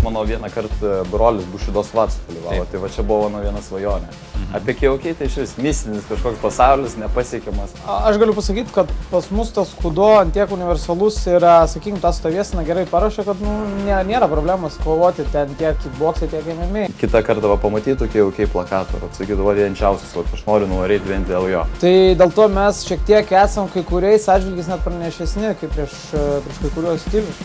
mano vieną kartą brolis Bušidos Vats dalyvavo, tai va čia buvo mano viena svajonė. Apie KOK tai iš vis mistinis kažkoks pasaulis, nepasiekiamas. Aš galiu pasakyti, kad pas mus tas kudo tiek universalus ir, sakykim, tą stovėsiną gerai paruošia, kad nėra problemos kovoti ten tiek kickboksai, tiek MMA. Kitą kartą pamatytų KOK plakatą ir atsakytų, va Jančiauskas, va aš noriu nuvaryti vien dėl jo. Tai dėl to mes šiek tiek esam kai kuriais atžvilgiais net pranešesni, kaip prieš kai kuriuos stilius.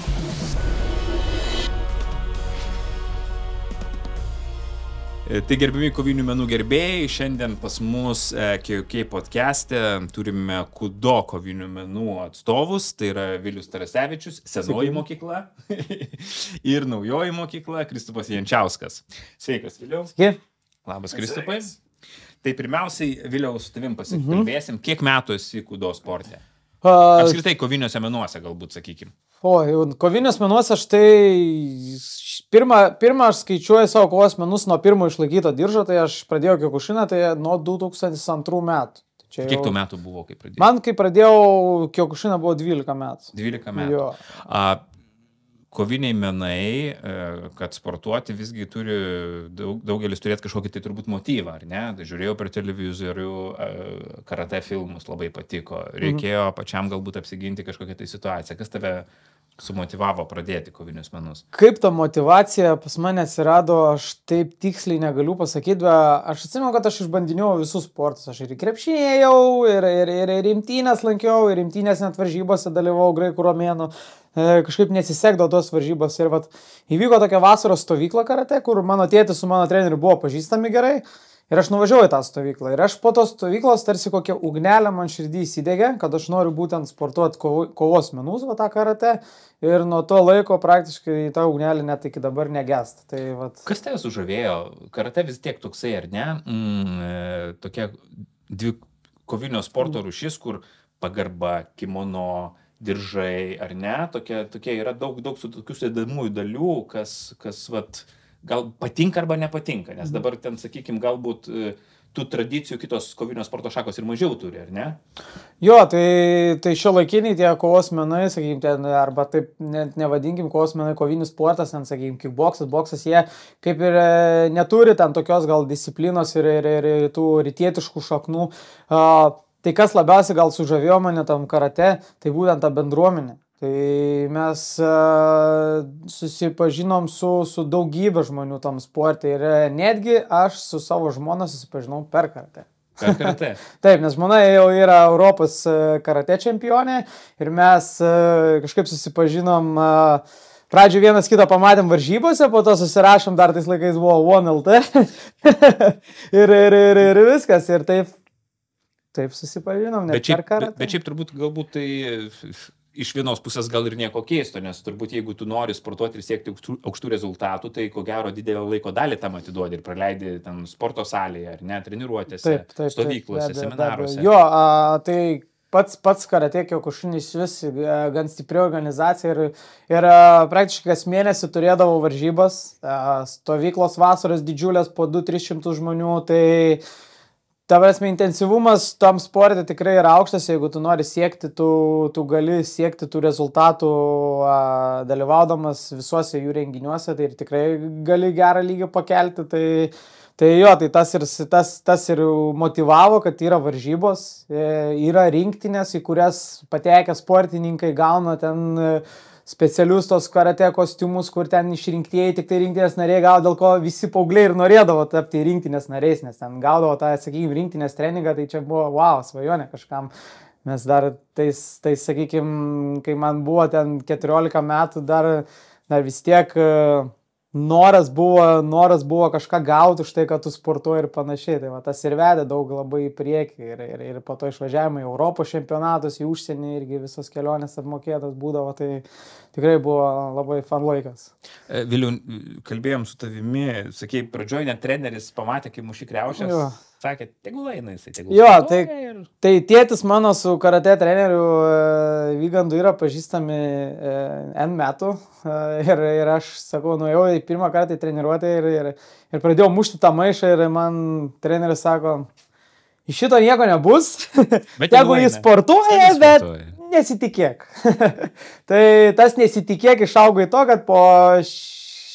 Tai gerbimi kovinių menų gerbėjai, šiandien pas mus KOK podcast'e turime kudo kovinių menų atstovus, tai yra Vilius Tarasevičius, senoji mokykla ir naujoji mokykla, Kristupas Jančiauskas. Sveikas, Viliau. Sveiki. Labas, Kristupai. Tai pirmiausiai, Viliau, su tavim pasikalbėsim, kiek metų esi kudo sporte? Apskritai koviniuose menuose, galbūt, sakykim. Koviniuose menuose aš tai pirmą aš skaičiuoju savo kovos menus nuo pirmo išlaikyto diržo, tai aš pradėjau Kiokušiną, tai nuo 2002 metų. Kiek tų metų buvo, kai pradėjau? Man, kai pradėjau Kiokušiną, buvo 12 metų. 12 metų. Jo. Koviniai menai, kad sportuoti visgi turi, daugelis turėti kažkokį tai turbūt motyvą, ar ne? Tai žiūrėjau per televizorių, karate filmus labai patiko. Reikėjo pačiam galbūt apsiginti kažkokią tai situaciją. Kas tave sumotyvavo pradėti kovinius menus? Kaip ta motyvacija pas mane atsirado, aš taip tiksliai negaliu pasakyti, bet aš atsimenu, kad aš išbandinėjau visus sportus. Aš ir krepšinėjau, ir rimtynės lankiau, ir rimtynės net varžybose dalyvau graikų romėnų. Kažkaip nesisekdavo tos varžybos. Ir vat, įvyko tokia vasaros stovykla karate, kur mano tėtis su mano treneriu buvo pažįstami gerai. Ir aš nuvažiavau į tą stovyklą. Ir aš po tos stovyklos tarsi kokią ugnelę man širdį įsidegė, kad aš noriu būtent sportuoti kovos menus, va tą karate. Ir nuo to laiko praktiškai tą ugnelę net iki dabar negesta. Tai, vat... Kas tave sužavėjo? Karate vis tiek toksai, ar ne? Tokia dvi kovinio sporto rūšis, kur pagarba, kimono, diržai, ar ne? Tokie yra daug su tokių sudedamųjų dalių, kas vat... gal patinka arba nepatinka, nes dabar ten, sakykim, galbūt tų tradicijų kitos kovinio sporto šakos ir mažiau turi, ar ne? Jo, tai šiuolaikiniai tie kovos menai, sakykim, ten, arba taip net nevadinkim kovos menai, kovinis sportas, ten, sakykim, kickboksas, boksas, jie kaip ir neturi ten tokios gal disciplinos ir tų rytietiškų šaknų. Tai kas labiausiai gal sužavėjo mane tam karate, tai būtent ta bendruomenė. Tai mes susipažinom su daugybė žmonių tam sporte ir netgi aš su savo žmona susipažinau per karate. Per karate? Taip, nes žmona jau yra Europos karate čempionė ir mes kažkaip susipažinom, pradžioje vienas kitą pamatėm varžybose, po to susirašom, dar tais laikais buvo OneLT ir viskas ir taip susipažinom, net per karate. Bet šiaip turbūt galbūt tai... Iš vienos pusės gal ir nieko keisto, nes turbūt jeigu tu nori sportuoti ir siekti aukštų rezultatų, tai ko gero didelio laiko dalį tam atiduodi ir praleidi ten sporto salėje, ar ne, treniruotėse, stovyklose, seminaruose. Jo, tai pats karate Kiokušinis vis gan stipri organizacija ir praktiškai kas mėnesį turėdavo varžybas, stovyklos vasaros didžiulės po 200-300 žmonių, tai... Ta prasme, intensyvumas tam sporte tikrai yra aukštas, jeigu tu nori siekti, tu gali siekti tų rezultatų dalyvaudamas visuose jų renginiuose, tai ir tikrai gali gerą lygį pakelti, tai jo, tai tas ir motivavo, kad yra varžybos, yra rinktinės, į kurias patekę sportininkai gauna ten specialius tos karate kostiumus, kur ten išrinktieji, tik tai rinktinės nariai gavo, dėl ko visi paaugliai ir norėdavo tapti rinktinės nariais, nes ten gaudavo tą, sakykime, rinktinės treningą, tai čia buvo, wow, svajonė kažkam. Mes dar, sakykime, kai man buvo ten 14 metų, dar vis tiek noras buvo kažką gauti už tai, kad tu sportuoji ir panašiai. Tai va, tas ir vedė daug labai į priekį ir po to išvažiavimai į Europos čempionatus, į užsienį irgi visos kelionės apmokėtos būdavo, tai tikrai buvo labai fan laikas. Viliu, kalbėjom su tavimi, sakei, pradžioj net treneris pamatė, kai muši kriaušės, sakė, tegul eina jisai, tegul. Jo, tai tėtis mano su karate treneriu Vygandu yra pažįstami N metų ir aš, sakau, nuėjau į pirmą kartą į treniruotę ir pradėjau mušti tą maišą ir man treneris sako, iš šito nieko nebus, jeigu jis sportuoja, bet nesitikėk. Tai tas nesitikėk išaugo į to, kad po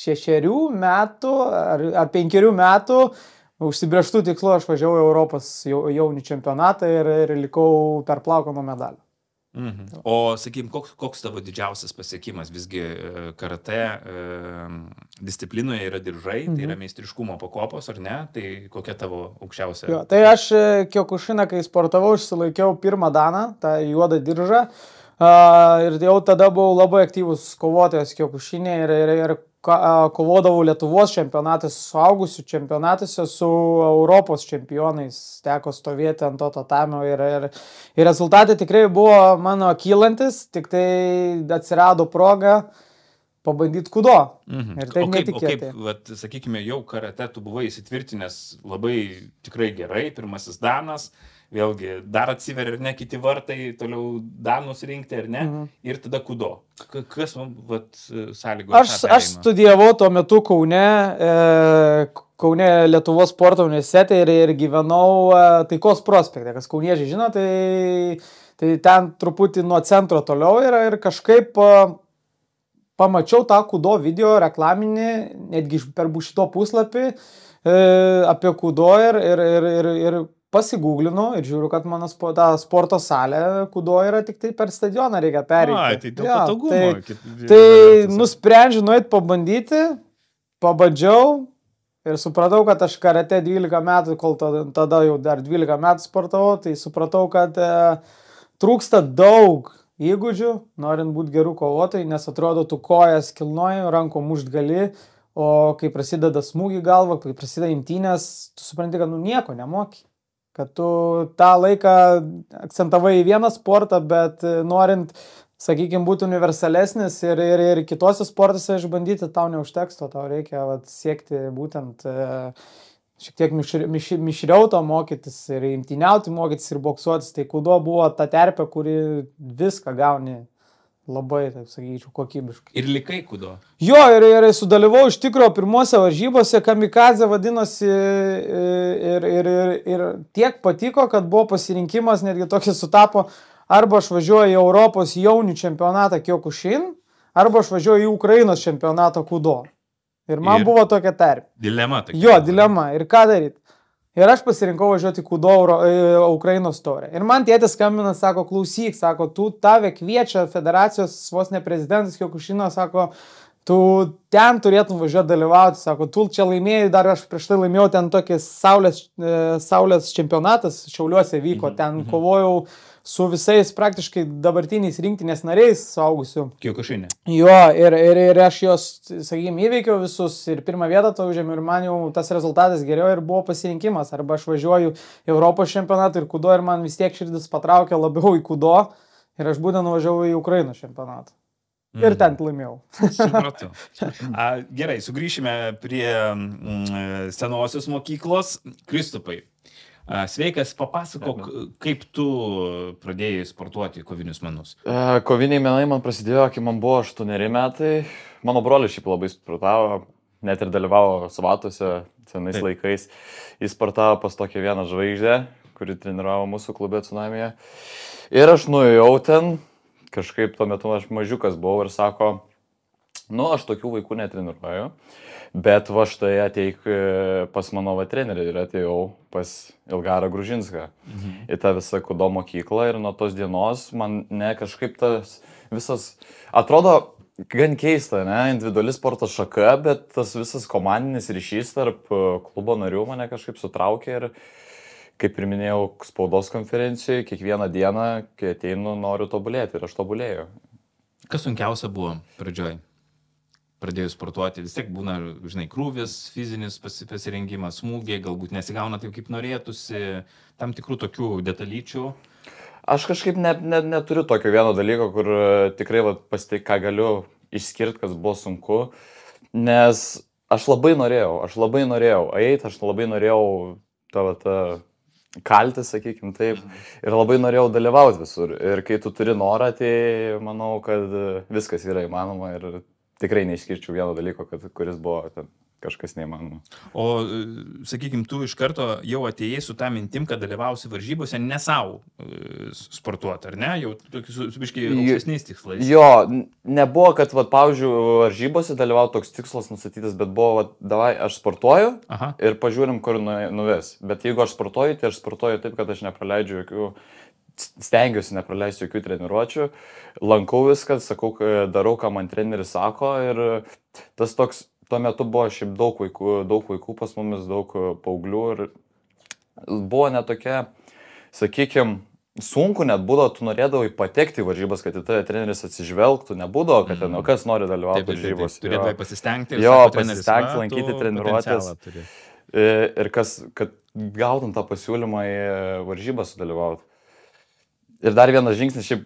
6 metų ar 5 metų užsibrėžtų tikslų aš važiavau į Europos jaunių čempionatą ir likau per plauką nuo medalio. O, sakykim, koks tavo didžiausias pasiekimas? Visgi karate disciplinoje yra diržai, tai yra meistriškumo pakopos, ar ne? Tai kokia tavo aukščiausia? Jo, tai aš Kiokušiną, kai sportavau, išsilaikiau pirmą daną, tą juodą diržą. Ir jau tada buvau labai aktyvus kovotojas Kiokušinė ir kovodavau Lietuvos čempionatuose, suaugusių čempionatuose su Europos čempionais, teko stovėti ant to tatamio ir rezultatai tikrai buvo mano kylantis, tik tai atsirado proga pabandyti kudo. Ir tai netikėtai. O kaip, sakykime, jau karate tu buvai įsitvirtinęs labai tikrai gerai, pirmasis danas, vėlgi dar atsiveria ir ne kiti vartai, toliau danus rinkti ar ne, ir tada kudo. Kas man sąlygoja? Aš studijavau tuo metu Kaune Lietuvos sporto universitete ir gyvenau Taikos prospekte. Kas kauniečiai žino, tai ten truputį nuo centro toliau yra ir kažkaip pamačiau tą kudo video reklaminį, netgi per Bušito puslapį apie kudo ir pasigūglinu ir žiūriu, kad mano sporto salė kudo yra tik tai per stadioną reikia pereiti. Tai dėl patogumo. Tai nusprendžiu nueit pabandyti, pabandžiau ir supratau, kad aš karate 12 metų, kol tada jau dar 12 metų sportavau, tai supratau, kad trūksta daug įgūdžių, norint būti gerų kovotojų, nes atrodo, tu kojas kilnoji, rankom mušt gali, o kai prasideda smūgį galvą, kai prasideda imtynės, tu supranti, kad nieko nemoki. Kad tu tą laiką akcentavai į vieną sportą, bet norint, sakykime, būti universalesnis ir kitose sportuose išbandyti, tau neužteks, tau reikia siekti būtent šiek tiek mišriau to mokytis ir imtyniauti mokytis ir boksuotis. Tai kudo buvo ta terpė, kuri viską gauni labai, taip sakyčiau, kokybiškai. Ir likai kudo? Jo, ir sudalyvau iš tikro pirmose varžybose, kamikadze vadinosi ir tiek patiko, kad buvo pasirinkimas, netgi tokia sutapo, arba aš važiuoju į Europos jaunių čempionatą Kiokušin, arba aš važiuoju į Ukrainos čempionatą kudo. Ir man buvo tokia terpė. Dilema tokia. Jo, dilema. Ir ką daryti? Ir aš pasirinkau važiuoti kudo Ukrainos taurę. Ir man tėtis skambina, sako, klausyk, sako, tu tave kviečia federacijos vos ne prezidentas Kiokušino, sako, tu ten turėtum važiuoti dalyvauti, sako, tu čia laimėjai, dar aš prieš tai laimėjau ten tokį saulės čempionatas, Šiauliuose vyko, ten kovojau su visais praktiškai dabartiniais rinktinės nariais suaugusių. Kiokušinė. Jo, ir aš jos, sakykime, įveikiau visus ir pirmą vietą to užėmiau ir man jau tas rezultatas geriau ir buvo pasirinkimas. Arba aš važiuoju Europos čempionatą ir kudo ir man vis tiek širdis patraukė labiau į kudo ir aš būtent nuvažiavau į Ukrainos čempionatą. Ir ten laimėjau. Supratau. Gerai, sugrįšime prie senosios mokyklos. Kristupai. Sveikas, papasakok, kaip tu pradėjai sportuoti kovinius menus. Koviniai menai man prasidėjo, kai man buvo 8 metai. Mano brolis šiaip labai sportavo, net ir dalyvavo savatuose senais laikais. Jis sportavo pas tokią vieną žvaigždę, kuri treniravo mūsų klube Tsunamyje. Ir aš nuėjau ten, kažkaip tuo metu aš mažiukas buvau ir sako, aš tokių vaikų netreniruoju. Bet va štai ateik pas mano trenerį ir atėjau pas Ilgarą Gružinską į tą visą kudo mokyklą ir nuo tos dienos man kažkaip tas visas, atrodo gan keista, individuali sporto šaka, bet tas visas komandinis ryšys tarp klubo narių mane kažkaip sutraukė ir, kaip ir minėjau, spaudos konferencijoje, kiekvieną dieną, kai ateinu, noriu tobulėti ir aš tobulėjau. Kas sunkiausia buvo pradžioj? Pradėjus sportuoti, vis tiek būna, krūvis, fizinis pasirengimas, smūgiai, galbūt nesigauna taip, kaip norėtųsi, tam tikrų tokių detalyčių. Aš kažkaip neturiu tokio vieno dalyko, kur tikrai ką galiu išskirti, kas buvo sunku, nes aš labai norėjau eiti, aš labai norėjau kaltis, sakykim taip, ir labai norėjau dalyvauti visur. Ir kai tu turi norą, tai manau, kad viskas yra įmanoma ir tikrai neišskirčiau vieno dalyko, kuris buvo ten kažkas neįmanoma. O, sakykime, tu iš karto jau atėjai su tą mintim, kad dalyvausi varžybose ne savo sportuoti, ar ne? Jau tokius biškai aukštesniais tikslais. Jo, nebuvo, kad, pavyzdžiui, varžybose dalyvauti toks tikslas nustatytas, bet buvo, davai, aš sportuoju ir pažiūrim, kur nuves. Bet jeigu aš sportuoju, tai aš sportuoju taip, kad aš nepraleidžiu jokių, stengiuosi nepraleisti jokių treniruočių, lankau viską, sakau, darau, ką man treneris sako ir tas toks. Tuo metu buvo šiaip daug vaikų pas mumis, daug paauglių ir buvo netokia, sakykime, sunku net būdavo, tu norėdavai patekti į varžybas, kad į tave treneris atsižvelgtų, nebūdavo, kad ten, kas nori dalyvauti varžybos. Turėdavai pasistengti. Jo, pasistengti, lankyti treniruotės. Ir kad gautum tą pasiūlymą į varžybas sudalyvauti. Ir dar vienas žingsnis, šiaip,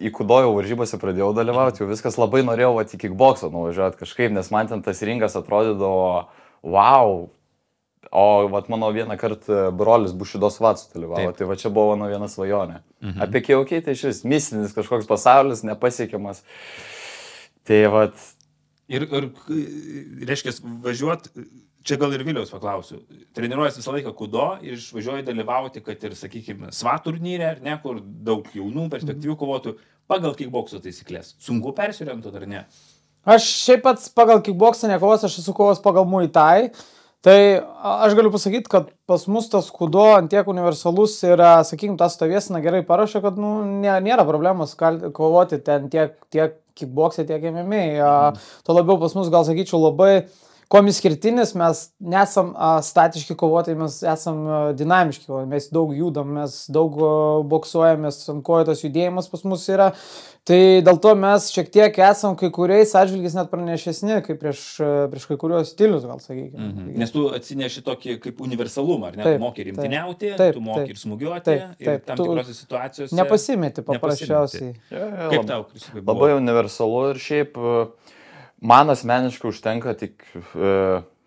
į kudojų varžybose pradėjau dalyvauti, jau viskas labai norėjau, į kickboksą nuvažiuoti kažkaip, nes man ten tas ringas atrodydavo, wow, o, mano vieną kartą brolis Bušidos Vatsu dalyvavo, tai čia buvo mano viena svajonė. Apie kiaukiai tai šis mistinis kažkoks pasaulis, nepasiekiamas. Tai Ir reiškia, važiuoti, čia gal ir Viliaus paklausiu, treniruojas visą laiką kudo ir išvažiuoji dalyvauti, kad ir, sakykime, SWAT turnyre, ar ne, kur daug jaunų perspektyvių kovotų pagal kickbokso taisyklės. Sunku persiorientuoti, ar ne? Aš šiaip pats pagal kickboksą nekovos, aš esu kovos pagal Muay Thai. Tai aš galiu pasakyti, kad pas mus tas kudo antiek universalus ir, sakykime, tą stovėsiną gerai parašė, kad nėra problemos kovoti ten tiek kickboksai, tiek MMA. To labiau pas mus, gal sakyčiau, labai kuom išskirtinis, mes nesam statiški kovotojai, mes esam dinamiški, mes daug judam, mes daug boksuojamės, ant kojų tas judėjimas pas mus yra. Tai dėl to mes šiek tiek esam kai kuriais atžvilgiais net pranešesni, kaip prieš kai kurios stilius, gal sakykime. Nes tu atsineši tokį kaip universalumą, ar ne? Tu moki rimtyniauti, tu moki ir smūgiuoti, ir tam tikrose situacijose. Nepasimeti paprasčiausiai. Kaip tau, Kristupai, buvo? Labai universalu ir šiaip man asmeniškai užtenka tik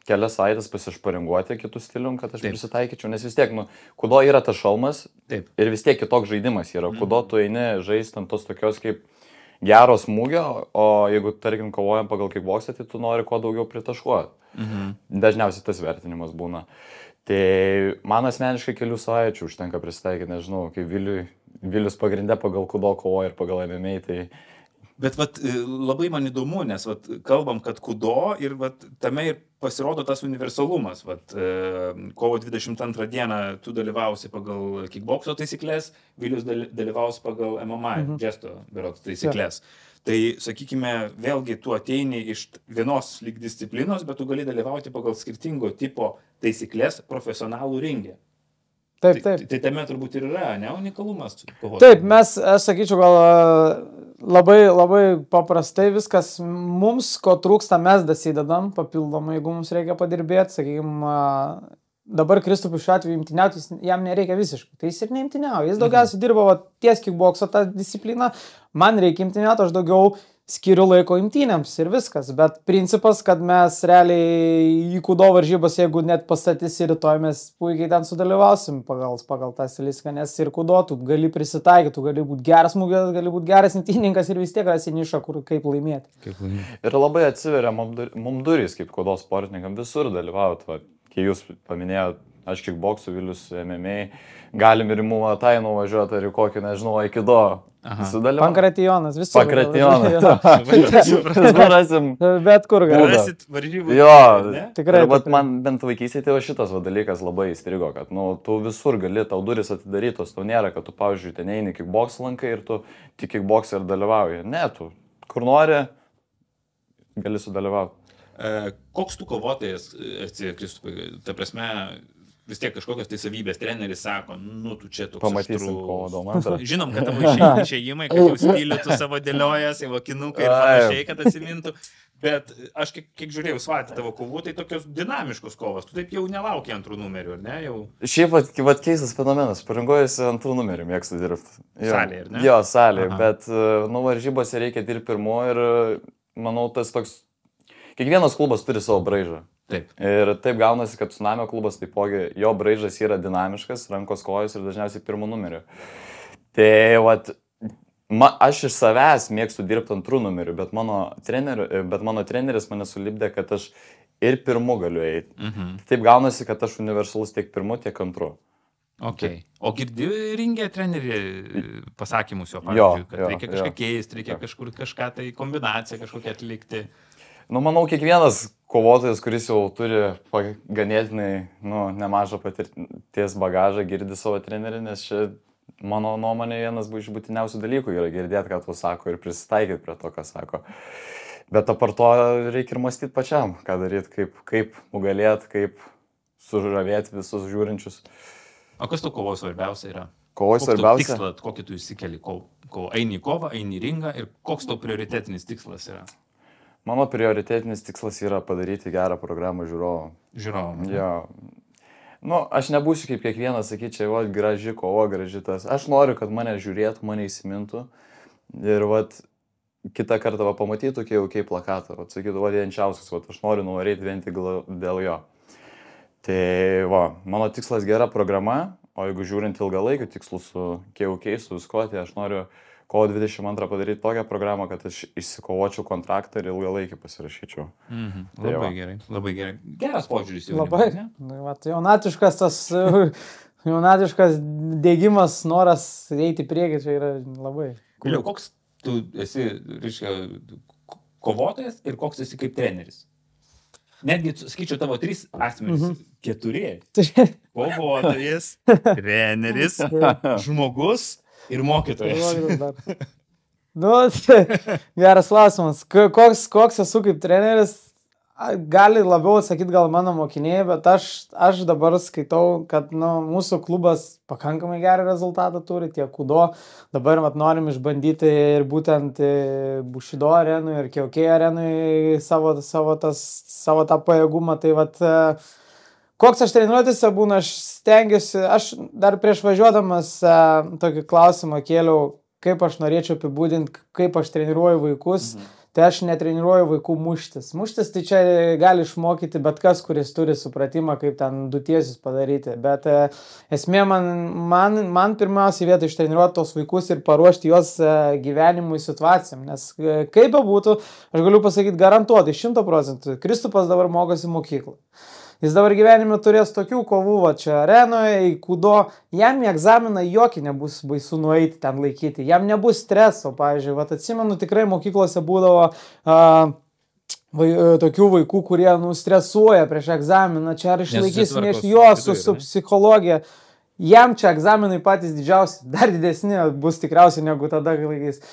kelias savaitės pasišparinguoti kitų stilium, kad aš prisitaikyčiau, nes vis tiek, kudo yra tas šalmas ir vis tiek kitoks žaidimas yra. Kudo tu eini žaisti ant tos tokios kaip geros smūgio, o jeigu, tarkim, kovojam pagal kickboksą, tai tu nori kuo daugiau pritaškuoti. Dažniausiai tas vertinimas būna. Tai man asmeniškai kelių savaičių užtenka prisitaikyti, nežinau, kaip Vilius pagrindė pagal kudo kovoja ir pagal MMA, tai... Bet labai man įdomu, nes kalbam, kad kudo ir tame ir pasirodo tas universalumas. Kovo 22 dieną tu dalyvausi pagal kickbokso taisyklės, Vilius dalyvaus pagal MMA, gesto berods taisyklės. Tai, sakykime, vėlgi tu ateini iš vienos lyg disciplinos, bet tu gali dalyvauti pagal skirtingo tipo taisyklės profesionalų ringė. Taip. Tai tame turbūt ir yra, ne, unikalumas kovos. Taip, aš sakyčiau, gal labai paprastai viskas mums, ko trūksta, mes dasidedam papildomai, jeigu mums reikia padirbėti, sakykime, dabar Kristupui šiuo atveju imtyniauti, jam nereikia visiškai, tai jis ir neimtyniauja, jis daugiausiai dirba ties kickbokso tą discipliną, man reikia imtyniauti, aš daugiau skiriu laiko imtynėms ir viskas, bet principas, kad mes realiai į kudo varžybas, jeigu net pastatys ir rytoj, mes puikiai ten sudalyvausim pagal tą stilistiką, nes ir kudo tu gali prisitaikyti, tu gali būti geras smūgis, gali būti geras imtyninkas ir vis tiek rasi nišą, kaip laimėti. Ir labai atsiveria mums durys, kaip kudo sportininkam, visur dalyvauti. Kai jūs paminėjote, aš kickboksų, Vilius MMA, galim ir į Muay Thai nuvažiuoti, ar į kokį, nežinau, aikido. Pankratijonas, visur. Rasim. Bet kur gali. Rasit varžybų. Jo, tikrai. Man bent vaikystėje tai šitas dalykas labai įstrigo, kad tu visur gali, tau duris atidarytos, tau nėra, kad tu, pavyzdžiui, ten eini kickboksą lankai ir tu tik kickboksą ir dalyvauji. Ne, tu kur nori, gali sudalyvauti. Koks tu kovotojas esi, Kristupai, ta prasme, vis tiek kažkokios tai savybės, treneris sako, tu čia toks pamatysim kovo domantrą. Žinom, kad tavo išėjimai, kad jau stilių tu savo dėliojas, jau akinukai ir panašiai, kad atsimintų. Bet aš kiek žiūrėjau svatį tavo kovų, tai tokios dinamiškos kovos. Tu taip jau nelauki antrų numerių, ar ne? Šiaip keistas fenomenas, paringojusi antrų numerių mėgstu dirbti. Salėje, ar ne? Jo, salėje, bet varžybose reikia dirbti pirmu ir manau tas toks, kiekvienas klubas turi savo braižą. Taip. Ir taip gaunasi, kad Tsunamio klubas taipogi, jo braižas yra dinamiškas, rankos kojos ir dažniausiai pirmų numerių. Tai Aš iš savęs mėgstu dirbti antrų numerių, bet mano treneris mane sulipdė, kad aš ir pirmu galiu eiti. Taip gaunasi, kad aš universalus tiek pirmu, tiek antru. Okay. O girdi ringė trenerį pasakymus jo, pavyzdžiui, kad reikia kažką keisti, reikia kažką tai kombinaciją kažkokią atlikti. Manau, kiekvienas kovotojas, kuris jau turi ganėtinai nemažą patirties bagažą, girdi savo trenerį, nes čia, mano nuomonė, vienas iš būtiniausių dalykų yra girdėti, ką tu sako ir prisitaikyti prie to, ką sako. Bet apart to reikia ir mąstyti pačiam, ką daryti, kaip nugalėti, kaip sužavėti visus žiūrinčius. O kas tu kovoje svarbiausia yra? Kovoje svarbiausia? Tikslą, kokį tu įsikeli, eini į kovą, eini į ringą ir koks tau prioritetinis tikslas yra? Mano prioritetinis tikslas yra padaryti gerą programą žiūrovom. Žiūrovom. Jo. Aš nebūsiu kaip kiekvienas, sakyčiau, graži kova, graži tas. Aš noriu, kad mane žiūrėtų, mane įsimintų ir kitą kartą pamatytų kaip plakatą. Sakytų, Jančiauskas, aš noriu nuvaryti vien tik dėl jo. Tai mano tikslas gera programa, o jeigu žiūrint ilgalaikių tikslų su KUK, su visko, tai aš noriu kovo 22 padaryti tokią programą, kad aš išsikovočiau kontraktą ir ilgalaikį pasirašyčiau. Labai gerai, labai gerai. Geras požiūris jau. Labai. Jaunatiškas dėgymas, noras eiti priekį, čia yra labai. Vėliau, koks tu esi, reiškia, kovotojas ir koks esi kaip treneris? Netgi, sakyčiau, tavo 3 asmenys, 4. Kovotojas, treneris, žmogus ir mokytojas. Geras klausimas. Koks esu kaip treneris, gali labiau atsakyti gal mano mokiniai, bet aš dabar skaitau, kad mūsų klubas pakankamai gerą rezultatą turi, tiek kudo. Dabar norim išbandyti ir būtent Bushido arenui ir KUK arenui savo tą pajėgumą. Tai koks aš treniruotėse būna, aš stengiuosi, aš dar prieš važiuodamas tokį klausimą kėliau, kaip aš norėčiau apibūdinti, kaip aš treniruoju vaikus. Tai aš netreniruoju vaikų muštis. Muštis tai čia gali išmokyti bet kas, kuris turi supratimą, kaip ten du tiesius padaryti. Bet esmė man pirmiausiai vietoj ištreniruoti tos vaikus ir paruošti juos gyvenimui situacijom. Nes kaip bebūtų, aš galiu pasakyti garantuotai 100%. Kristupas dabar mokosi mokyklą. Jis dabar gyvenime turės tokių kovų, čia arenoje, į kudo, jam į egzaminą jokį nebus baisu nueiti ten laikyti, jam nebus streso, pavyzdžiui, atsimenu, tikrai mokyklose būdavo tokių vaikų, kurie stresuoja prieš egzaminą, čia ar išlaikys su psichologija, jam čia egzaminai patys didžiausi, dar didesni bus tikriausiai negu tada, kai laikys.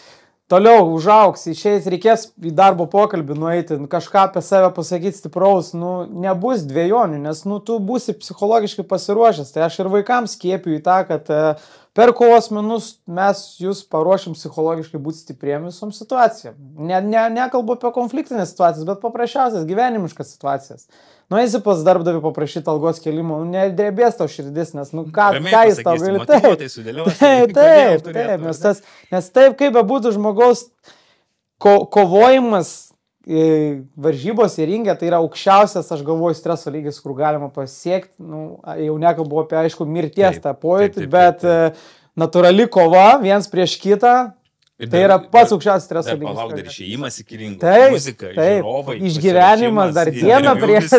Toliau užaugs, išeis, reikės į darbo pokalbį nueiti, kažką apie save pasakyti stipraus, nebus dviejonių, nes tu būsi psichologiškai pasiruošęs. Tai aš ir vaikams skiepiu į tą, kad per kovos menus mes jūs paruošim psichologiškai būti stipriem visom situacijom. Nekalbu apie konfliktinės situacijas, bet paprasčiausias gyvenimiškas situacijas. Nueisi pas darbdavį paprašyti algos kelimo, nedrebės tau širdis, nes ką jis tau gali. Taip, nes taip, kaip bebūtų žmogaus kovojimas varžybos į ringę, tai yra aukščiausias, aš galvoju, streso lygis, kur galima pasiekti, jau nekalbu apie, aišku, mirties tą pojūtį, bet natūrali kova viens prieš kitą, tai yra pats aukščiausias streso lygis. Palauk, dar išėjimas iki ringų, muzika, žiūrovai, išgyvenimas dar dieną prieš.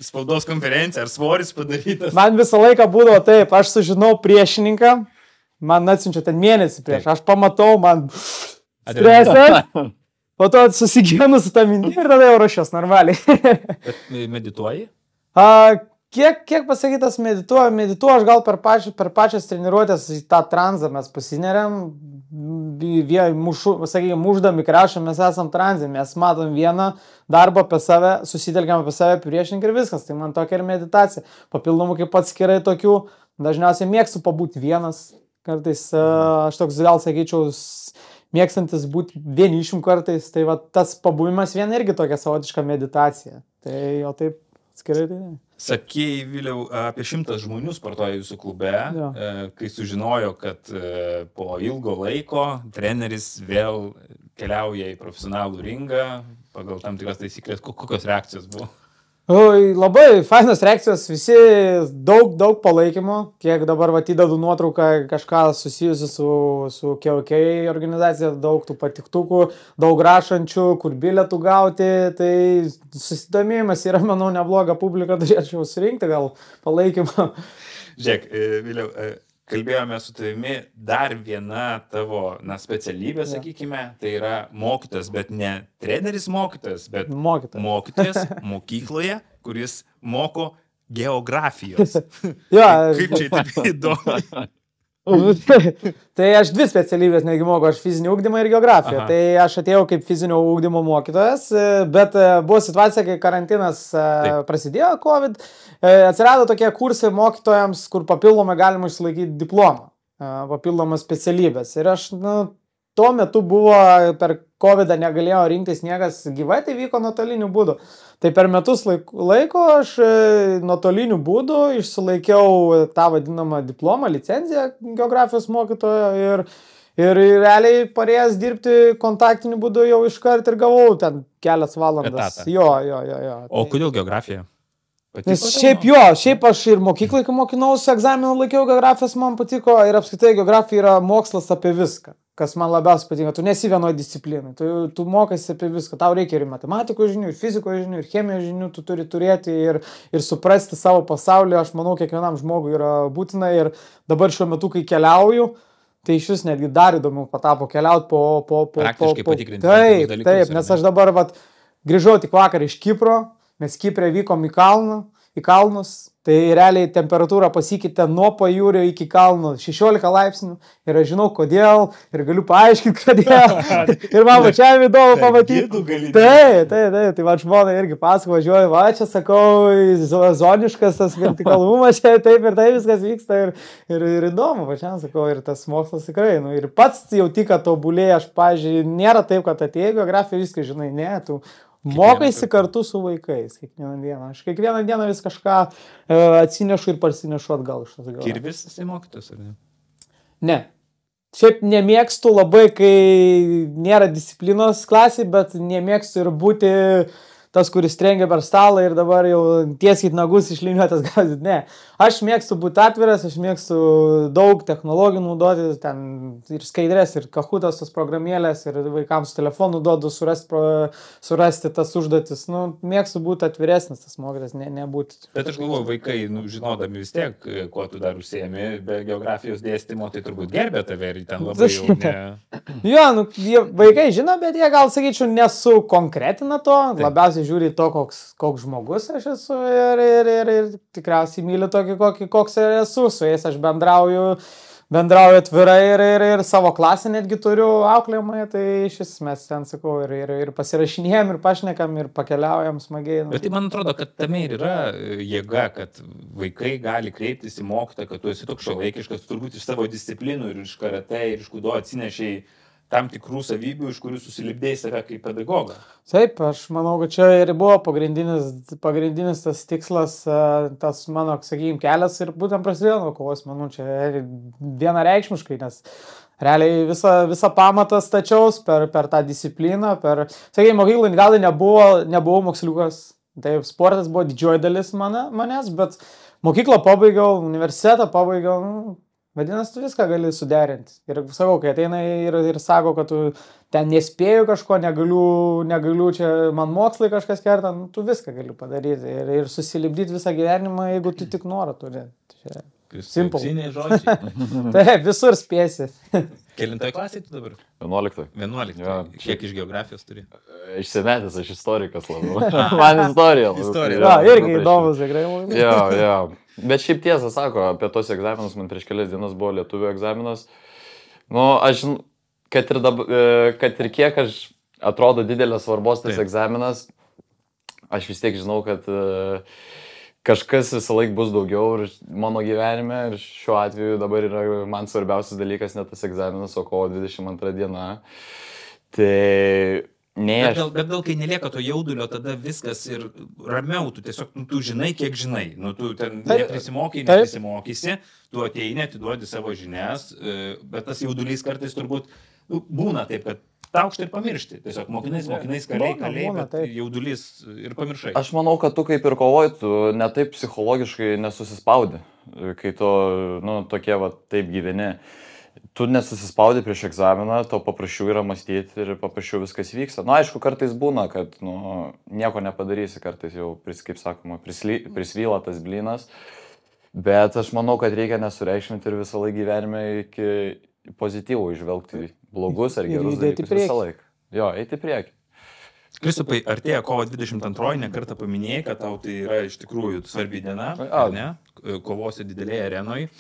Spaudos konferencija, ar svoris padarytas? Man visą laiką būdavo taip, aš sužinau priešininką, man atsiunčia ten mėnesį prieš, aš pamatau, man stresas, po to susigyvenu su tą mintį ir tada jau ruošiuos normaliai. Bet medituoji? Kiek pasakytas medituoju, aš gal per pačias treniruotės į tą tranzą mes pasineriam, muždami krešą, mes esam tranzė, mes matom vieną darbą apie save, susitelkiam apie save priešininką ir viskas, tai man tokia ir meditacija. Papildomų kaip atskirai tokių, dažniausiai mėgstu pabūti vienas, kartais aš toks gal sakyčiau, mėgstantis būti vienišim kartais, tai tas pabuvimas viena irgi tokia savotiška meditacija. Tai jo taip atskirai tai ne. Sakėjai, Viliau, apie 100 žmonių sportuoja jūsų klube, kai sužinojo, kad po ilgo laiko treneris vėl keliauja į profesionalų ringą pagal tam tikras taisyklės. Kokios reakcijos buvo? Oi, labai fainos reakcijos, visi daug palaikymo, kiek dabar įdedu nuotrauką kažką susijusi su KOK organizacija, daug tų patiktukų, daug rašančių, kur bilietų gauti, tai susidomėjimas yra, manau, nebloga publika, turėčiau surinkti gal palaikymą. Žiūrėk, Viliau, kalbėjome su tavimi, dar viena tavo specialybė, sakykime, tai yra mokytas, bet ne treneris mokytas, bet mokytas mokykloje, kuris moko geografijos. Kaip čia taip įdomu? Tai aš dvi specialybės negi moku, aš fizinį ugdymą ir geografiją. Tai aš atėjau kaip fizinio ugdymo mokytojas, bet buvo situacija, kai karantinas prasidėjo, COVID, atsirado tokie kursai mokytojams, kur papildomai galima išsilaikyti diplomą, papildomas specialybės. Ir aš, tuo metu buvo per COVID negalėjo rinktis niekas gyvai, tai vyko nuotoliniu būdu. Tai per metus laiko aš nuotoliniu būdu išsilaikiau tą vadinamą diplomą, licenciją geografijos mokytojo ir realiai parėjęs dirbti kontaktiniu būdu jau iškart ir gavau ten kelias valandas. Etatą. Jo. O kodėl geografija? Nes šiaip aš ir mokyklai, kai mokinausi, egzaminą laikiau geografijos, man patiko ir apskritai geografija yra mokslas apie viską, kas man labiausiai patinka. Tu nesi vienoje disciplinai, tu mokaisi apie viską, tau reikia ir matematikos žinių, ir fizikos žinių, ir chemijos žinių, tu turi turėti ir suprasti savo pasaulį, aš manau, kiekvienam žmogui yra būtina ir dabar šiuo metu, kai keliauju, tai iš vis netgi dar įdomiau patapo keliauti po praktiškai patikrinti. Taip, nes aš dabar grįžau tik vakar iš Kipro. Mes Kiprė vykom į kalnus, tai realiai temperatūra pasikeitė nuo pajūrio iki kalnų 16 laipsnių ir aš žinau kodėl ir galiu paaiškinti kodėl ir man pačiam įdomu pamatyti. Taip, tai man žmona irgi pasako, važiuoju, čia sakau, zoniškas tas vertikalumas, čia taip ir taip viskas vyksta ir įdomu, pačiam sakau, ir tas mokslas tikrai, ir pats jau tik tobulėja, aš, pavyzdžiui, nėra taip, kad atėjo geografija, viską žinai, ne, tu mokaisi kartu su vaikais kiekvieną dieną. Aš kiekvieną dieną vis kažką atsinešu ir parsinešu atgal iš tos geografijos. Kirvis esi mokytas, ar ne? Ne. Šiaip nemėgstu labai, kai nėra disciplinos klasėje, bet nemėgstu ir būti tas, kuris trengia per stalą ir dabar jau tiesiai nagus išliniuotas gausit. Ne. Aš mėgstu būti atviras, aš mėgstu daug technologijų naudoti, ten ir skaidrės, ir kahutas tos programėlės, ir vaikams telefonu duodu surasti tas užduotis. Mėgstu būti atviresnis tas mokytas, nebūti. Bet aš galvoju, vaikai, žinodami vis tiek, kuo tu dar užsiemi, be geografijos dėstymo, tai turbūt gerbė tave ir ten labai jau ne... Jo, vaikai žino, bet jie gal, sakyčiau, nesukonkretina to, labiausiai žiūri to, koks žmogus aš esu ir tikriausiai myliu tokį, koks esu, su jais aš bendrauju atvirai ir savo klasę netgi turiu auklėjimą, tai šis mes ten, sakau, ir pasirašinėjom, ir pašnekam, ir pakeliaujam smagiai. Bet tai man atrodo, kad tame ir yra jėga, kad vaikai gali kreiptis į mokytoją, kad tu esi toks šiuolaikiškas, turbūt iš savo disciplinų ir iš karate, ir iš kudo atsinešiai tam tikrų savybių, iš kurių susilipdėjai save kaip pedagogą. Taip, aš manau, kad čia ir buvo pagrindinis tas tikslas, tas mano, sakykime, kelias ir būtent prasidėjo nuo kovos menų, čia vienareikšmiškai, nes realiai visą pamatą stačiaus per tą discipliną, sakykime, mokyklai gal nebuvau moksliukas, taip, sportas buvo didžioji dalis manęs, bet mokyklą pabaigiau, universitetą pabaigiau, vadinasi, tu viską gali suderinti. Ir sakau, kai ateina ir sako, kad tu ten nespėjau kažko, negaliu čia man mokslai kažkas kerta, tu viską gali padaryti ir susilipdyti visą gyvenimą, jeigu tu tik norą turi. Simple. Taip, visur spėsi. Kelintoj klasėje tu dabar? 11. 11. Ja. Kiek iš geografijos turi? Išsimetęs, aš istorikas labiau. Man istorija. Ja, irgi įdomus, tikrai. Jo. Bet šiaip tiesą sako, apie tos egzaminus, man prieš kelias dienas buvo lietuvių egzaminas. Aš, kad ir kiek aš atrodo didelės svarbos tas egzaminas, aš vis tiek žinau, kad kažkas visą laik bus daugiau ir mano gyvenime ir šiuo atveju dabar yra man svarbiausias dalykas ne tas egzaminas, o kovo 22 diena. Bet gal kai nelieka to jaudulio, tada viskas ir ramiau, tu tiesiog, tu žinai, kiek žinai, tu ten neprisimokysi, tu ateini, atiduodi savo žinias, bet tas jaudulys kartais turbūt būna taip, kad taukšti ir pamiršti. Tiesiog mokinais, kaliai, Būna, bet taip. jaudulys ir pamiršai. Aš manau, kad tu kaip ir kovoji, tu netaip psichologiškai nesusispaudi, kai tu, tokie va, taip gyveni. Tu nesusispaudi prieš egzaminą, to paprasčiau yra mąstyti ir paprasčiau viskas vyksta. Aišku, kartais būna, kad nieko nepadarysi, kartais jau, kaip sakoma, prisvyla tas blynas. Bet aš manau, kad reikia nesureikšminti ir visą laiką gyvenime iki pozityvų išvelgti blogus ar gerus dalykus visą laiką. Jo, eiti prieki. Kristupai, artėja kovo 22, nekartą paminėjai, kad tau tai yra iš tikrųjų svarbi diena, ar ne? Kovosi didelėje arenoje.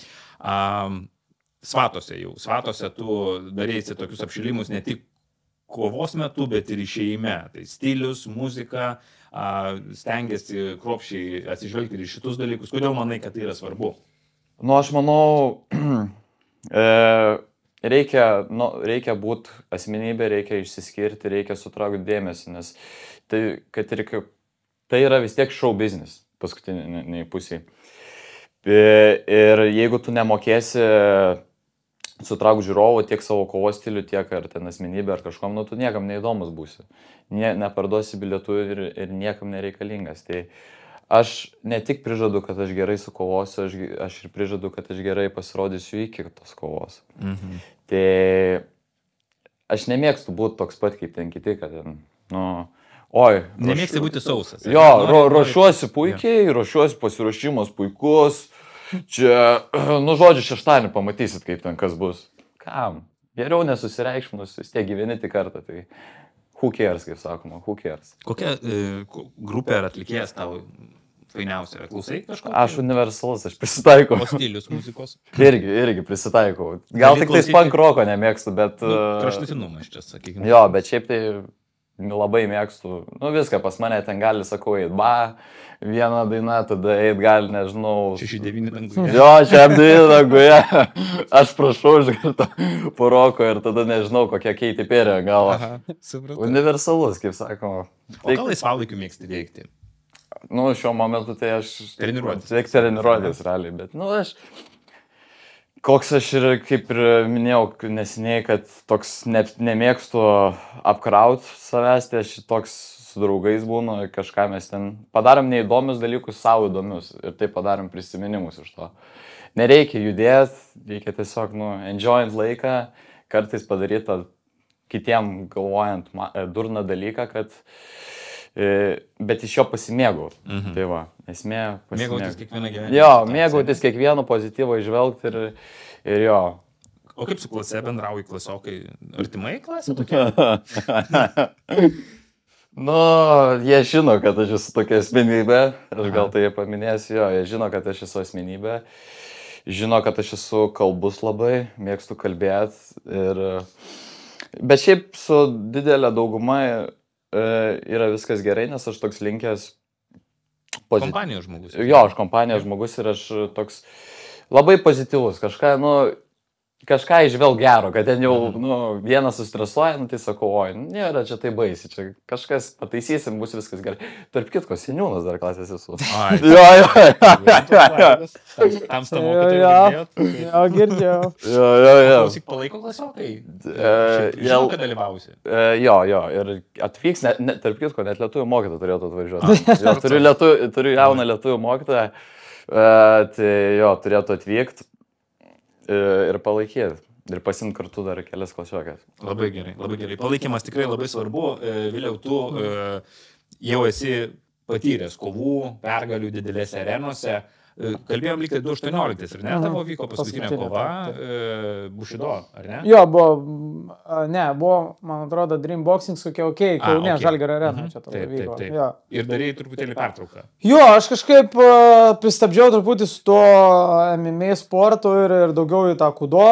Svatuose tu darėsi tokius apšilimus ne tik kovos metu, bet ir išėjime. Tai stilius, muzika, stengiasi kruopščiai atsižvelgti ir šitus dalykus. Kodėl manai, kad tai yra svarbu? Aš manau, reikia būti asmenybė, reikia išsiskirti, reikia sutraukti dėmesį, nes tai yra vis tiek show business paskutiniai pusiai. Ir jeigu tu nemokėsi sutraukti žiūrovų tiek savo kovos stilių, tiek ar ten asmenybė ar kažkom, tu niekam neįdomus būsi. Neparduosi bilietų ir niekam nereikalingas. Tai aš ne tik prižadu, kad aš gerai sukovosiu, aš ir prižadu, kad aš gerai pasirodysiu iki tos kovos. Mhm. Tai aš nemėgstu būti toks pat kaip ten kiti, kad Nemėgsti būti sausas. Jo, ruošiuosi puikiai, ruošiuosi pasiruošimas puikus. Čia, žodžiu, šeštadienį pamatysit, kaip ten kas bus. Kam? Geriau nesusireikšminus, vis tiek gyveni tik kartą, tai who cares, kaip sakoma, who cares. Kokia grupė ar atlikėjas tau fainiausia yra? Klausai kažko? Aš universalus, aš prisitaikau. O stilius muzikos? Irgi prisitaikau. Gal tik tais punk roko nemėgstu, bet... Kraštutinumas čia, sakykime. Jo, bet šiaip tai labai mėgstu. Viską pas mane ten gali, sakau, eit vieną dainą, tada eit gali, nežinau. 6-9 danguje. Jo, 6-9 danguje. Aš prašau iš karto po roko ir tada nežinau, kokia Katy Perry gal. Universalus, kaip sakoma. O ką laisvalaikiu mėgsti veikti? Šiuo momentu tai aš... Treniruotis realiai, bet koks aš ir, kaip ir minėjau neseniai, kad toks nemėgstu apkraut savęs, tai aš toks su draugais būnu, kažką mes ten padarom neįdomius dalykus, savo įdomius ir tai padarom prisiminimus iš to. Nereikia judėti, reikia tiesiog, enjoyant laiką, kartais padaryti kitiem galvojant durną dalyką, bet iš jo pasimėgau. Mhm. Tai va, esmė pasimėgau. Mėgautis kiekvieną gyvenimą. Jo, mėgautis kiekvieno pozityvo išvelgti ir jo. O kaip su klase bendrauji klasiokai? Artimai klasė tokia? Jie žino, kad aš esu tokia asmenybė, aš gal tai paminėsiu, jie žino, kad aš esu asmenybė, žino, kad aš esu kalbus labai, mėgstu kalbėti, bet šiaip su didelė dauguma yra viskas gerai, nes aš toks linkęs... Kompanijos žmogus. Jo, aš kompanijos žmogus ir aš toks labai pozityvus, kažką išvelg gero, kad ten jau vienas sustresuoja, tai sakau, nėra čia tai baisi, čia kažkas pataisysim, bus viskas gerai. Tarp kitko, seniūnas dar klasės esu. Jo. Tamsta mokytojai girdėjot? Jo, girdėjau. Jo. Klausyk, palaiko klasiokai? Žinau, kad dalyvausi. Jo, ir atvyks, tarp kitko, net lietuvių mokytoją turėtų atvažiuoti. Turiu jauną lietuvių mokytoją, tai jo, turėtų atvykti. Ir palaikyti. Ir pasimti kartu dar kelias klasiokės. Labai gerai. Palaikymas tikrai labai svarbu. Vėliau tu jau esi patyręs kovų, pergalių didelėse arenose. Kalbėjom lyg tai 2018, ar ne? Tavo vyko paskutinė kova Bushido, ar ne? Jo, buvo, man atrodo, Dream Boxing su Kaune, Žalgirio arena čia tavo vyko. Taip. Ir darėjai truputėlį pertrauką. Jo, aš kažkaip pristabdžiau truputį su tuo MMA sportu ir daugiau į tą kudo.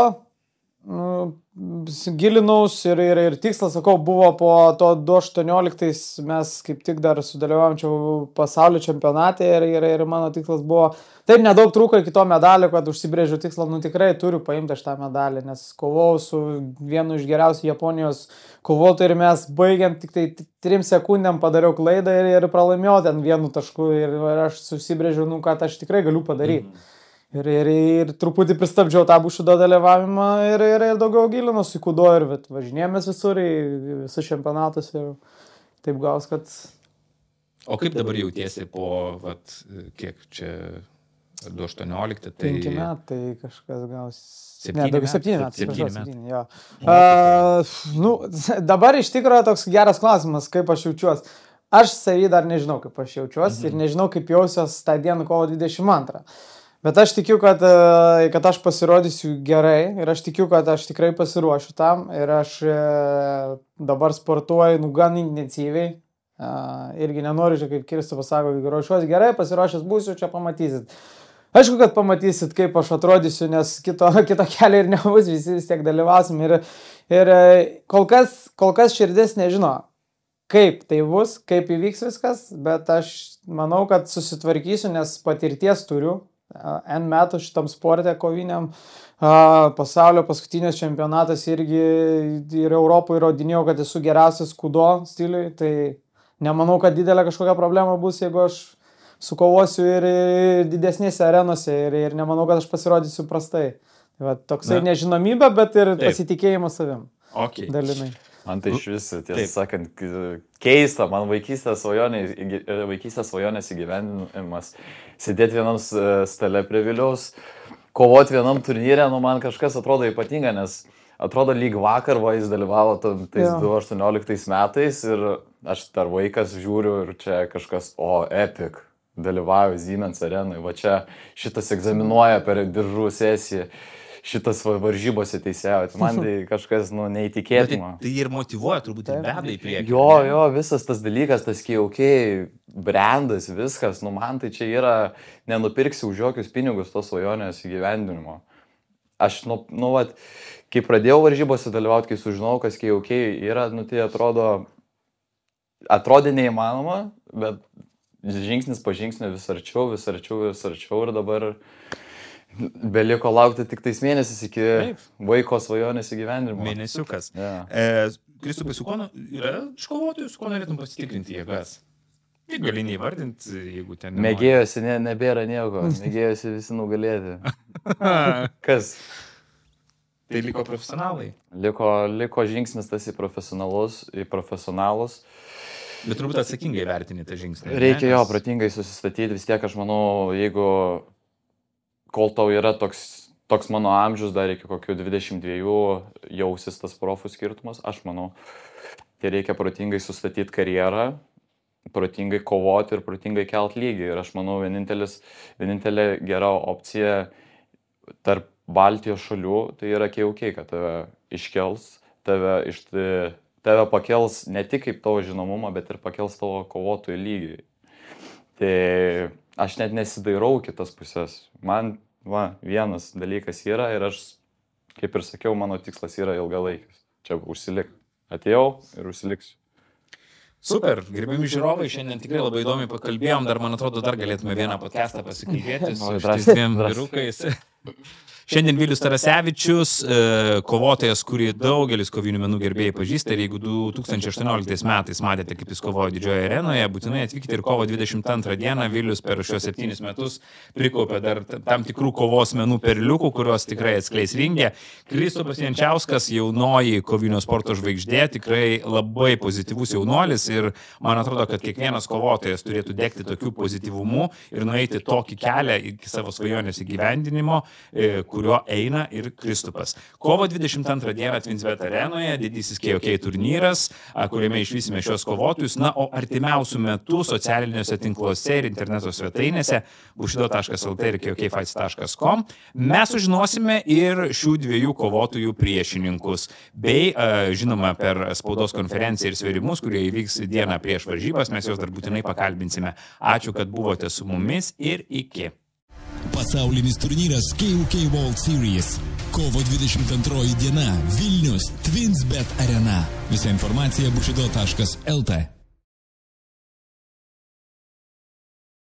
Gilinaus ir tikslas, sakau, buvo po to 2018 mes kaip tik dar sudalyvavom pasaulio čempionate ir mano tikslas buvo, taip nedaug trūko iki to medalio, kad užsibrėžiau tikslą, tikrai turiu paimti aš tą medalį, nes kovau su vienu iš geriausių Japonijos kovotojų ir mes baigiant tik tai 3 sekundėm padariau klaidą ir pralaimėjau ten 1 tašku ir aš užsibrėžiau, kad aš tikrai galiu padaryti. Ir truputį pristabdžiau tą Bushido dalyvavimą ir daugiau gilinos į kudo ir važinėjomės visur, į visus čempionatus ir taip gaus, kad... O kaip dabar jautiesi po, kiek čia 2018, tai... 5 metai kažkas gaus... 7 metai, jo. Dabar iš tikrųjų toks geras klausimas, kaip aš jaučiuosi. Aš savį dar nežinau, kaip aš jaučiuosi ir nežinau, kaip jausiuos tą dieną kovo 22. Bet aš tikiu, kad aš pasirodysiu gerai ir aš tikiu, kad aš tikrai pasiruošiu tam ir aš dabar sportuoju gan intensyviai. Irgi nenoriu, kaip Kristupas sako, jeigu ruošiuosi gerai, pasiruošęs būsiu, čia pamatysit. Aišku, kad pamatysit, kaip aš atrodysiu, nes kito kelio ir nebus, visi vis tiek dalyvausim. Ir kol kas širdis nežino, kaip tai bus, kaip įvyks viskas, bet aš manau, kad susitvarkysiu, nes patirties turiu. N metų šitam sporte koviniam, pasaulio paskutinės čempionatas irgi ir Europoje įrodinėjau, kad esu geriausias kudo stiliui, tai nemanau, kad didelė kažkokia problema bus, jeigu aš sukovosiu ir didesnėse arenose ir nemanau, kad aš pasirodysiu prastai. Toksai nežinomybė, bet ir pasitikėjimas savim. Okay. Dalinai. Man tai iš vis, tiesą sakant, keista, man vaikystės svajonės įgyvendinimas, sėdėti vienam stale prie Viliaus, kovoti vienam turnyre, man kažkas atrodo ypatinga, nes atrodo lyg vakar jis dalyvavo tais 2018 metais ir aš dar vaikas žiūriu ir čia kažkas, epic, dalyvauju Siemens arenui, va čia šitas egzaminuoja per diržų sesiją. Šitas varžybose teisėjauti. Man tai kažkas, neįtikėtina. Tai ir motyvuoja, turbūt ir veda į priekį. Jo, visas tas dalykas, tas KOK, brandas, viskas, man tai čia yra, nenupirksi už jokius pinigus tos svajonės įgyvendinimo. Aš, kai pradėjau varžybose dalyvauti, kai sužinojau, kas KOK yra, tai atrodė neįmanoma, bet žingsnis po žingsnio vis arčiau ir dabar... Beliko laukti tik tais mėnesis iki vaiko svajonės įgyvendinimo. Mėnesiukas. Kristupai, su kuo yra iškovotojų, su kuo norėtum pasitikrinti jėgas? Tai gali neįvardinti, jeigu ten... Mėgėjosi nebėra nieko, mėgėjosi visi nugalėti. Kas? Tai liko profesionalai? Liko žingsnis tas į profesionalus. Bet turbūt atsakingai vertini tą žingsnį. Reikia protingai susistatyti, vis tiek aš manau, jeigu... Kol tau yra toks mano amžius, dar iki kokių 22 jausis tas profų skirtumas, aš manau, tai reikia protingai sustatyti karjerą, protingai kovoti ir protingai kelt lygį. Ir aš manau, vienintelė gera opcija tarp Baltijos šalių, tai yra KOK, kad tave iškels, tave pakels ne tik kaip tavo žinomumą, bet ir pakels tavo kovotojų lygį. Tai aš net nesidairau kitas pusės. Man vienas dalykas yra ir aš, kaip ir sakiau, mano tikslas yra ilgalaikis. Čia užsilik. Atėjau ir užsiliksiu. Super, gerbiami žiūrovai, šiandien tikrai labai įdomiai pakalbėjom, dar man atrodo, dar galėtume vieną podcastą pasikalbėti su šitais dviem vyrukais. Šiandien Vilius Tarasevičius, kovotojas, kurį daugelis kovinių menų gerbėjai pažįsta, ir jeigu 2018 metais matėte, kaip jis kovojo Didžiojoje arenoje, būtinai atvykite ir kovo 22 dieną. Vilius per šios 7 metus prikaupė dar tam tikrų kovos menų perliukų, kuriuos tikrai atskleis ringe. Kristupas Jančiauskas, jaunoji kovinio sporto žvaigždė, tikrai labai pozityvus jaunuolis ir man atrodo, kad kiekvienas kovotojas turėtų degti tokiu pozityvumu ir nueiti tokį kelią iki savo svajonės įgyvendinimo, kurio eina ir Kristupas. Kovo 22 dieną Tvinsbet arenoje didysis KOK turnyras, kuriame išvysime šios kovotojus. O artimiausių metų socialiniuose tinkluose ir interneto svetainėse bushido.lt ir kokfights.com mes sužinosime ir šių dviejų kovotojų priešininkus. Bei, žinoma, per spaudos konferenciją ir sverimus, kurie įvyks dieną prieš varžybas, mes juos dar būtinai pakalbinsime. Ačiū, kad buvote su mumis ir iki. Pasaulinis turnyras KOK World Series. Kovo 22 diena. Vilnius Twinsbet arena. Visa informacija bushido.lt.